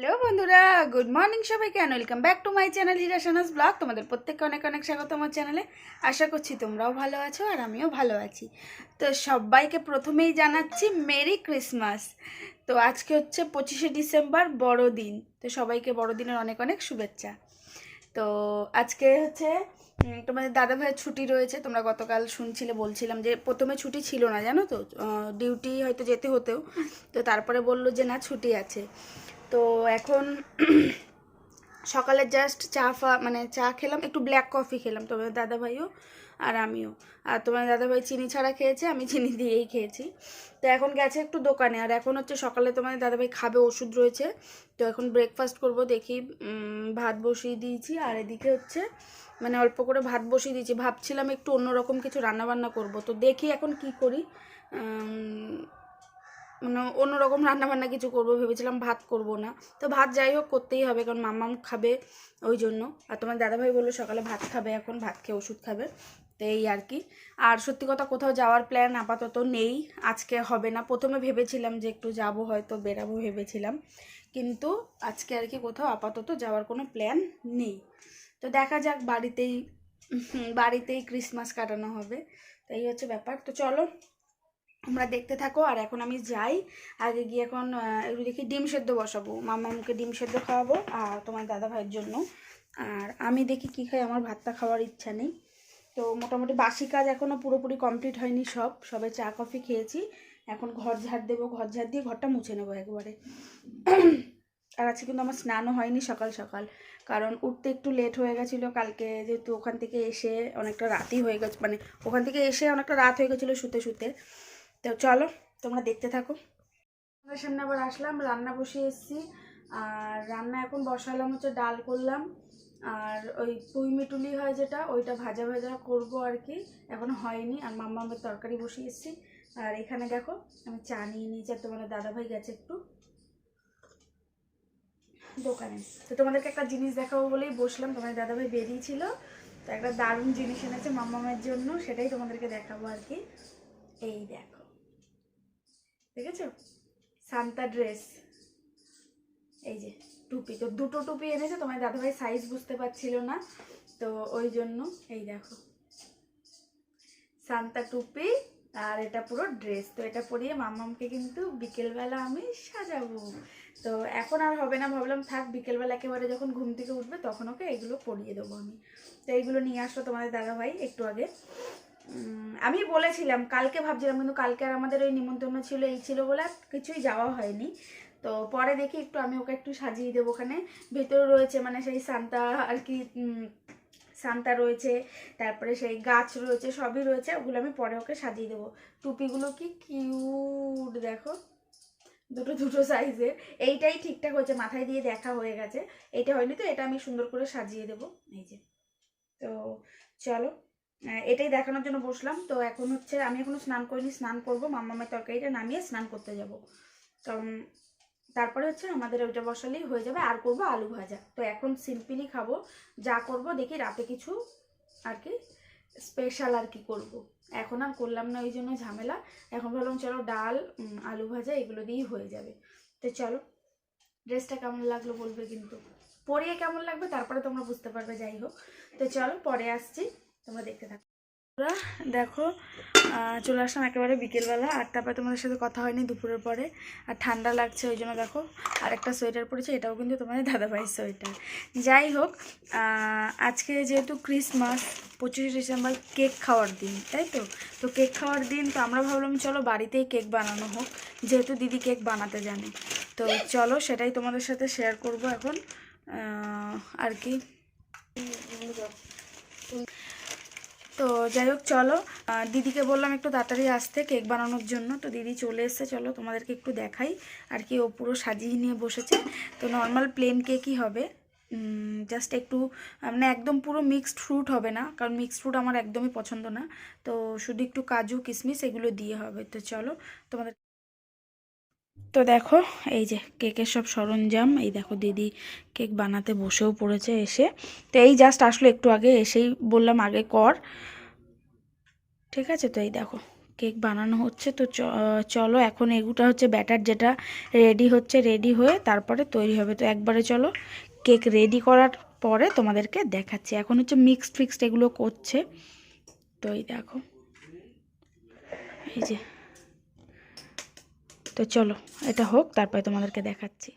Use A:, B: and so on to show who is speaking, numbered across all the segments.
A: Hello বন্ধুরা, good morning সবাইকে, and welcome back to my channel Hira Shahnaz blog. তোমাদের প্রত্যেককে অনেক অনেক স্বাগত আমার চ্যানেলে। আশা করছি তোমরাও ভালো আছো আর আমিও ভালো আছি। তো সবাইকে প্রথমেই জানাচ্ছি মেরি ক্রিসমাস। তো আজকে হচ্ছে 25শে ডিসেম্বর, বড়দিন। তো সবাইকে বড়দিনের অনেক অনেক শুভেচ্ছা। তো আজকে হচ্ছে তোমাদের দাদা ভাইয়ের ছুটি রয়েছে। তোমরা গতকাল শুনছিলে, বলছিলাম যে প্রথমে ছুটি ছিল না, জানো তো, ডিউটি হয়তো যেতে হতেও। তো তারপরে বললো যে না, ছুটি আছে। তো এখন সকালে জাস্ট মানে চা খেলাম, একটু ব্ল্যাক কফি খেলাম, তোমাদের দাদাভাইও আর আমিও। আর তোমার দাদাভাই চিনি ছাড়া খেয়েছে, আমি চিনি দিয়েই খেয়েছি। তো এখন গেছে একটু দোকানে। আর এখন হচ্ছে সকালে তোমাদের দাদাভাই খাবে, ওষুধ রয়েছে। তো এখন ব্রেকফাস্ট করব, দেখি। ভাত বসিয়ে দিয়েছি, আর এদিকে হচ্ছে মানে অল্প করে ভাত বসিয়ে দিয়েছি। ভাবছিলাম একটু অন্যরকম কিছু রান্নাবান্না করব, তো দেখি এখন কি করি। মানে অন্যরকম রান্নাবান্না কিছু করবো ভেবেছিলাম, ভাত করব না। তো ভাত যাই হোক করতেই হবে, কারণ মাম্মাম খাবে, ওই জন্য। আর তোমার দাদাভাই বললো সকালে ভাত খাবে, এখন ভাত খেয়ে ওষুধ খাবে। তো এই আর কি। আর সত্যি কথা, কোথাও যাওয়ার প্ল্যান আপাতত নেই, আজকে হবে না। প্রথমে ভেবেছিলাম যে একটু যাব, হয়তো বেরাবো ভেবেছিলাম, কিন্তু আজকে আর কি কোথাও আপাতত যাওয়ার কোনো প্ল্যান নেই। তো দেখা যাক, বাড়িতেই ক্রিসমাস কাটানো হবে। তো এই হচ্ছে ব্যাপার। তো চলো তোমরা দেখতে থাকো। আর এখন আমি যাই, আগে গিয়ে এখন একটু দেখি ডিম সেদ্ধ বসাবো, মাম্মামকে ডিম সেদ্ধ খাওয়াবো আর তোমার দাদা ভাইয়ের জন্য। আর আমি দেখি কি খাই, আমার ভাতটা খাওয়ার ইচ্ছা নেই। তো মোটামুটি বাসি কাজ এখনও পুরোপুরি কমপ্লিট হয়নি, সবে চা কফি খেয়েছি। এখন ঘর ঝাড় দেবো, ঘর ঝাড় দিয়ে ঘরটা মুছে নেবো একবারে। আর আজকে কিন্তু আমার স্নানও হয়নি সকাল সকাল, কারণ উঠতে একটু লেট হয়ে গেছিলো কালকে, যেহেতু ওখান থেকে এসে অনেকটা রাতই হয়ে গেছে, মানে ওখান থেকে এসে অনেকটা রাত হয়ে গেছিলো শুতে শুতে। তো চলো তোমরা দেখতে থাকো। আমাদের সামনে আবার আসলাম, রান্না বসিয়ে এসেছি। আর রান্না এখন বসালাম হচ্ছে, ডাল করলাম, আর ওই পুঁই মিটুলি হয় যেটা, ওইটা ভাজা ভাজা করবো আর কি, এখনো হয়নি। আর মাম্মামের তরকারি বসিয়ে এসেছি। আর এখানে দেখো আমি চা নিয়ে নিয়েছি, আর তোমাদের দাদাভাই গেছে একটু দোকানে। তো তোমাদেরকে একটা জিনিস দেখাবো বলেই বসলাম, তোমাদের দাদাভাই বেরিয়েছিল, তো একটা দারুণ জিনিস এনেছে মাম্মামের জন্য, সেটাই তোমাদেরকে দেখাবো আর কি। এই দেখো, দেখেছো, সান্তা ড্রেস। এই যে টুপি, তো দুটো টুপি এনেছে, তোমার দাদাভাই সাইজ বুঝতে পারছিল না, তো ওই জন্য। এই দেখো, সান্তা টুপি, আর এটা পুরো ড্রেস। তো এটা পরিয়ে মাম্মামকে কিন্তু বিকেলবেলা আমি সাজাবো। তো এখন আর হবে না, ভাবলাম থাক, বিকেলবেলা একেবারে যখন ঘুম থেকে উঠবে তখন ওকে এগুলো পরিয়ে দেবো আমি। তো এইগুলো নিয়ে আসলো তোমাদের দাদাভাই একটু আগে। আমি বলেছিলাম কালকে, ভাবছিলাম, কিন্তু কালকে আর আমাদের ওই নিমন্ত্রণ ছিল, এই ছিল বলে কিছুই যাওয়া হয়নি। তো পরে দেখি একটু আমি ওকে একটু সাজিয়ে দেবো। ওখানে ভেতরে রয়েছে মানে সেই সান্তা আর কি, সান্তা রয়েছে, তারপরে সেই গাছ রয়েছে, সবই রয়েছে, ওগুলো আমি পরে ওকে সাজিয়ে দেবো। টুপিগুলো কি কিউট দেখো, দুটো দুটো সাইজের। এইটাই ঠিকঠাক হয়েছে, মাথায় দিয়ে দেখা হয়ে গেছে, এইটা হয়নি, তো এটা আমি সুন্দর করে সাজিয়ে দেবো। এই যে, তো চলো, এটাই দেখানোর জন্য বসলাম। তো এখন হচ্ছে আমি এখনো স্নান করিনি, স্নান করবো, মাম্মামের তরকারিটা নামিয়ে স্নান করতে যাব। কারণ তারপরে হচ্ছে আমাদের ওইটা বসালেই হয়ে যাবে। আর করবো আলু ভাজা। তো এখন সিম্পলি খাবো, যা করব দেখি রাতে কিছু আর কি স্পেশাল আর কি করব। এখন আর করলাম না, ওই জন্য ঝামেলা। এখন ভাবলাম চলো ডাল, আলু ভাজা এগুলো দিয়েই হয়ে যাবে। তো চলো, ড্রেসটা কেমন লাগলো বলবে কিন্তু, পরিয়ে কেমন লাগবে তারপরে তোমরা বুঝতে পারবে। যাই হোক, তো চলো পরে আসছি, তোমরা দেখতে থাকো। দেখো, চলে আসলাম একেবারে বিকেলবেলা, আর তারপরে তোমাদের সাথে কথা হয়নি দুপুরের পরে। আর ঠান্ডা লাগছে, ওই জন্য দেখো আর একটা সোয়েটার পরেছে, এটাও কিন্তু তোমাদের দাদাভাইয়ের সোয়েটার। যাই হোক, আজকে যেহেতু ক্রিসমাস, 25শে ডিসেম্বর কেক খাওয়ার দিন, তাই তো। তো কেক খাওয়ার দিন, তো আমরা ভাবলাম চলো বাড়িতেই কেক বানানো হোক, যেহেতু দিদি কেক বানাতে জানে। তো চলো সেটাই তোমাদের সাথে শেয়ার করব এখন আর কি। তো যাই হোক চলো, দিদিকে বললাম একটু তাড়াতাড়ি আসতে কেক বানানোর জন্য। তো দিদি চলে এসছে, চলো তোমাদেরকে একটু দেখাই আর কি। ও পুরো সাজিয়ে নিয়ে বসেছে। তো নর্মাল প্লেন কেকই হবে, জাস্ট একটু মানে একদম পুরো মিক্সড ফ্রুট হবে না, কারণ মিক্সড ফ্রুট আমার একদমই পছন্দ না। তো শুধু একটু কাজু কিশমিশ এগুলো দিয়ে হবে। তো চলো তোমাদের, তো দেখো এই যে কেকের সব সরঞ্জাম, এই দেখো দিদি কেক বানাতে বসেও পড়েছে এসে। তো এই জাস্ট আসলো একটু আগে, এসেই বললাম আগে কর, ঠিক আছে। তো এই দেখো কেক বানানো হচ্ছে। তো চলো এখন এগুলো হচ্ছে ব্যাটার, যেটা রেডি হচ্ছে, রেডি হয়ে তারপরে তৈরি হবে। তো একবারে চলো কেক রেডি করার পরে তোমাদেরকে দেখাচ্ছি। এখন হচ্ছে ফিক্সড এগুলো করছে। তো এই দেখো, এই যে, তো চলো এটা হোক, তারপরে তোমাদেরকে দেখাচ্ছি।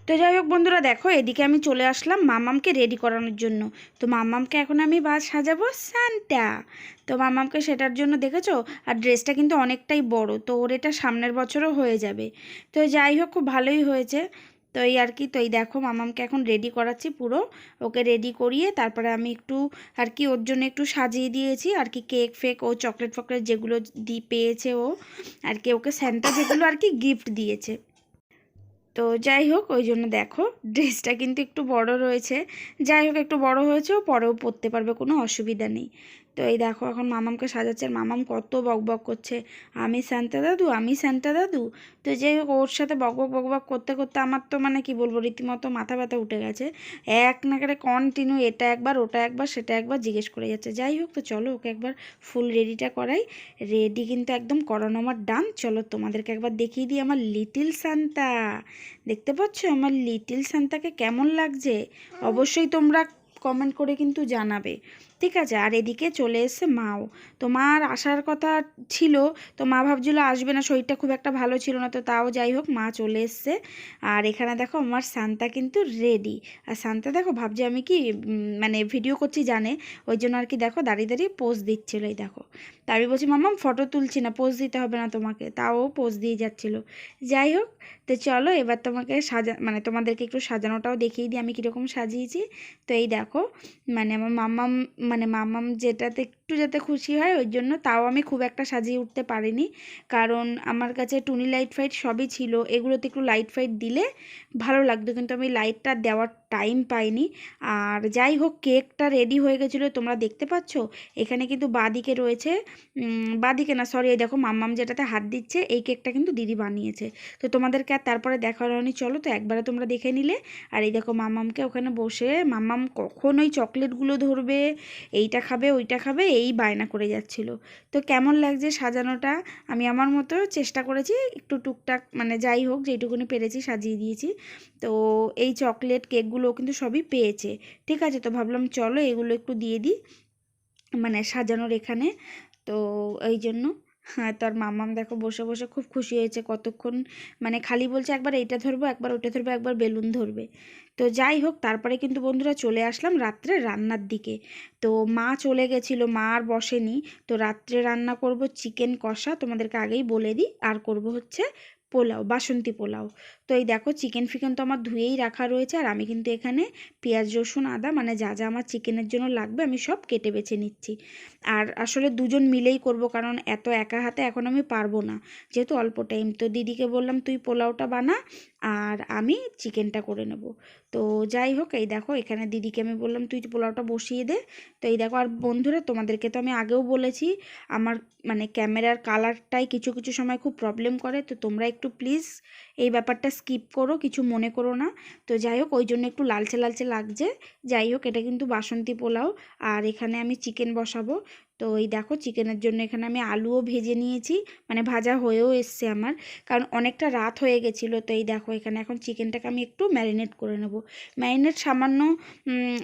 A: তো যাই হোক বন্ধুরা, দেখো এদিকে আমি চলে আসলাম মাম্মামকে রেডি করানোর জন্য। তো মাম্মামকে এখন আমি সাজাবো সান্টা। তো মাম্মামকে সেটার জন্য দেখেছো, আর ড্রেসটা কিন্তু অনেকটাই বড়, তো ওর এটা সামনের বছরও হয়ে যাবে। তো যাই হোক, খুব ভালোই হয়েছে। তো এই আর কি, তো এই দেখো মাম্মামকে এখন রেডি করাচ্ছি পুরো। ওকে রেডি করিয়ে তারপরে আমি একটু আর কি ওর জন্য একটু সাজিয়ে দিয়েছি আর কি, কেক ফেক ও চকলেট ফকলেট যেগুলো পেয়েছে ও আর কি, ওকে স্যান্টা যেগুলো আর কি গিফট দিয়েছে। তো যাই হোক, ওই জন্য দেখো ড্রেসটা কিন্তু একটু বড় রয়েছে। যাই হোক, একটু বড় হয়েছে, ও পরেও পরতে পারবে, কোনো অসুবিধা নেই। তো এই দেখো এখন মামামকে সাজাচ্ছে, আর মামাম কত বক বক করছে, আমি সান্তা দাদু, আমি সান্তা দাদু। তো যাই হোক, ওর সাথে বক বক বক বক করতে করতে আমার তো মানে কি বলবো, রীতিমতো মাথা ব্যথা উঠে গেছে। এক নাগারে কন্টিনিউ এটা একবার ওটা একবার সেটা একবার জিজ্ঞেস করে যাচ্ছে। যাই হোক, তো চলো ওকে একবার ফুল রেডিটা করাই। রেডি কিন্তু একদম করানো আমার ডান। চলো তোমাদেরকে একবার দেখিয়ে দিই আমার লিটিল সান্তা। দেখতে পাচ্ছ আমার লিটিল সান্তাকে কেমন লাগছে? অবশ্যই তোমরা কমেন্ট করে কিন্তু জানাবে, ঠিক আছে? আর এদিকে চলে এসছে মাও। তো মার আসার কথা ছিল, তো মা ভাবছিল আসবে না, শরীরটা খুব একটা ভালো ছিল না। তো তাও যাই হোক, মা চলে এসছে। আর এখানে দেখো আমার সান্তা কিন্তু রেডি। আর সান্তা দেখো ভাবছে আমি কি মানে ভিডিও করছি জানে, ওই জন্য আর কি দেখো দাঁড়িয়ে দাঁড়িয়ে পোজ দিচ্ছিলো। এই দেখো, তা আমি বলছি মাম্মাম ফটো তুলছি না, পোজ দিতে হবে না তোমাকে, তাও পোজ দিয়ে যাচ্ছিলো। যাই হোক, তো চলো এবার তোমাকে মানে তোমাদেরকে একটু সাজানোটাও দেখিয়ে দিই আমি কীরকম সাজিয়েছি। তো এই দেখো, মানে আমার মাম্মাম, মানে মাম্মাম যেটাতে একটু যাতে খুশি হয় ওই জন্য, তাও আমি খুব একটা সাজিয়ে উঠতে পারিনি, কারণ আমার কাছে টুনি লাইট ফাইট সবই ছিল, এগুলোতে একটু লাইট ফাইট দিলে ভালো লাগতো, কিন্তু আমি লাইটটা দেওয়ার টাইম পাইনি। আর যাই হোক, কেকটা রেডি হয়ে গেছিলো, তোমরা দেখতে পাচ্ছ। এখানে কিন্তু বাঁদিকে রয়েছে, বাঁদিকে না সরি, এই দেখো মাম্মাম যেটাতে হাত দিচ্ছে, এই কেকটা কিন্তু দিদি বানিয়েছে। তো তোমাদেরকে আর তারপরে দেখা হয়নি, চলো তো একবারে তোমরা দেখে নিলে। আর এই দেখো মাম্মামকে ওখানে বসে, মাম্মাম কখন ওই চকলেটগুলো ধরবে, এইটা খাবে ওইটা খাবে, এই বায়না করে যাচ্ছিল। তো কেমন লাগছে সাজানোটা? আমি আমার মতো চেষ্টা করেছি একটু টুকটাক, মানে যাই হোক যেইটুকুনি পেরেছি সাজিয়ে দিয়েছি। তো এই চকলেট কেকগুলো কিন্তু সবই পেয়েছে, ঠিক আছে? তো ভাবলাম চলো এগুলো একটু দিয়ে দিই মানে সাজানোর এখানে। তো এই জন্য, হ্যাঁ, তার মাম্মাম দেখো বসে বসে খুব খুশি হয়েছে কতক্ষণ, মানে খালি বলছে একবার এইটা ধরবো, একবার ওইটা ধরবো, একবার বেলুন ধরবে। তো যাই হোক, তারপরে কিন্তু বন্ধুরা চলে আসলাম রাত্রে রান্নার দিকে। তো মা চলে গেছিলো, মা আর বসেনি। তো রাত্রে রান্না করব চিকেন কষা, তোমাদেরকে আগেই বলে দিই, আর করব হচ্ছে পোলাও, বাসন্তী পোলাও। তো এই দেখো চিকেন ফিকেন তো আমার ধুয়েই রাখা রয়েছে, আর আমি কিন্তু এখানে পেঁয়াজ রসুন আদা মানে যা যা আমার চিকেনের জন্য লাগবে আমি সব কেটে বেছে নিচ্ছি। আর আসলে দুজন মিলেই করব, কারণ এত একা হাতে এখন আমি পারবো না, যেহেতু অল্প টাইম। তো দিদিকে বললাম তুই পোলাওটা বানা, আর আমি চিকেনটা করে নেব। তো যাই হোক, এই দেখো এখানে দিদিকে আমি বললাম তুই পোলাওটা বসিয়ে দে। তো এই দেখো, আর বন্ধুরা তোমাদেরকে তো আমি আগেও বলেছি, আমার মানে ক্যামেরার কালারটাই কিছু কিছু সময় খুব প্রবলেম করে, তো তোমরা একটু প্লিজ এই ব্যাপারটা স্কিপ করো, কিছু মনে করো না। তো যাই হোক, ওই জন্য একটু লালচে লালচে লাগছে। যাই হোক, এটা কিন্তু বাসন্তী পোলাও, আর এখানে আমি চিকেন বসাবো। তো এই দেখো চিকেনের জন্য এখানে আমি আলুও ভেজে নিয়েছি, মানে ভাজা হয়েও এসছে আমার, কারণ অনেকটা রাত হয়ে গেছিলো। তো এই দেখো এখানে এখন চিকেনটাকে আমি একটু ম্যারিনেট করে নেব। ম্যারিনেট সামান্য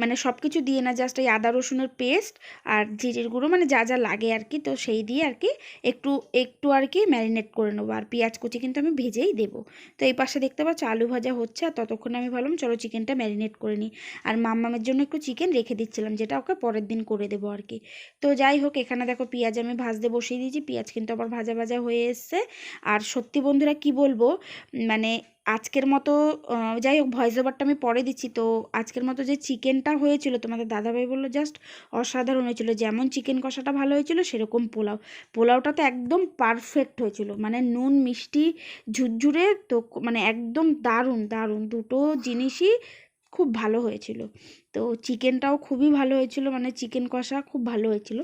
A: মানে সব কিছু দিয়ে না, জাস্ট এই আদা রসুনের পেস্ট আর জিরের গুঁড়ো, মানে যা যা লাগে আর কি, তো সেই দিয়ে আর কি একটু একটু আর কি ম্যারিনেট করে নেবো। আর পেঁয়াজ কুচি কিন্তু আমি ভেজেই দেবো। তো এই পাশে দেখতে পাচ্ছ আলু ভাজা হচ্ছে, আর ততক্ষণে আমি ভাবলাম চলো চিকেনটা ম্যারিনেট করে নিই। আর মাম্মামের জন্য একটু চিকেন রেখে দিচ্ছিলাম, যেটা ওকে পরের দিন করে দেবো আর কি। তো যাই হোক, এখানে দেখো পেঁয়াজ আমি ভাজতে বসিয়ে দিয়েছি, পেঁয়াজ কিন্তু আবার ভাজা ভাজা হয়ে এসছে। আর সত্যি বন্ধুরা কি বলবো, মানে আজকের মতো যাই হোক ভয়েস ওভারটা আমি পরে দিচ্ছি। তো আজকের মতো যে চিকেনটা হয়েছিল, তোমাদের দাদাভাই বললো জাস্ট অসাধারণ হয়েছিল, যেমন চিকেন কষাটা ভালো হয়েছিল সেরকম পোলাওটা তো একদম পারফেক্ট হয়েছিল, মানে নুন মিষ্টি ঝুরঝুরে, তো মানে একদম দারুণ দারুণ দুটো জিনিসই খুব ভালো হয়েছিল। তো চিকেনটাও খুবই ভালো হয়েছিল, মানে চিকেন কষা খুব ভালো হয়েছিল।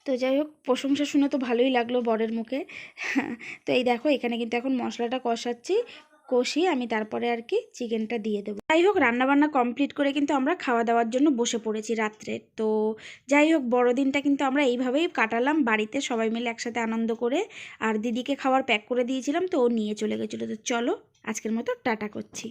A: তো যাই হোক, প্রশংসা শুনে তো ভালোই লাগলো বরের মুখে। তো এই দেখো এখানে কিন্তু এখন মশলাটা কষাচ্ছি, কষিয়ে আমি তারপরে আর কি চিকেনটা দিয়ে দেবো। যাই হোক, রান্নাবান্না কমপ্লিট করে কিন্তু আমরা খাওয়া দাওয়ার জন্য বসে পড়েছি রাত্রে। তো যাই হোক, বড়দিনটা কিন্তু আমরা এইভাবেই কাটালাম বাড়িতে সবাই মিলে একসাথে আনন্দ করে। আর দিদিকে খাবার প্যাক করে দিয়েছিলাম, তো ও নিয়ে চলে গেছিলো। তো চলো আজকের মতো টাটা করছি।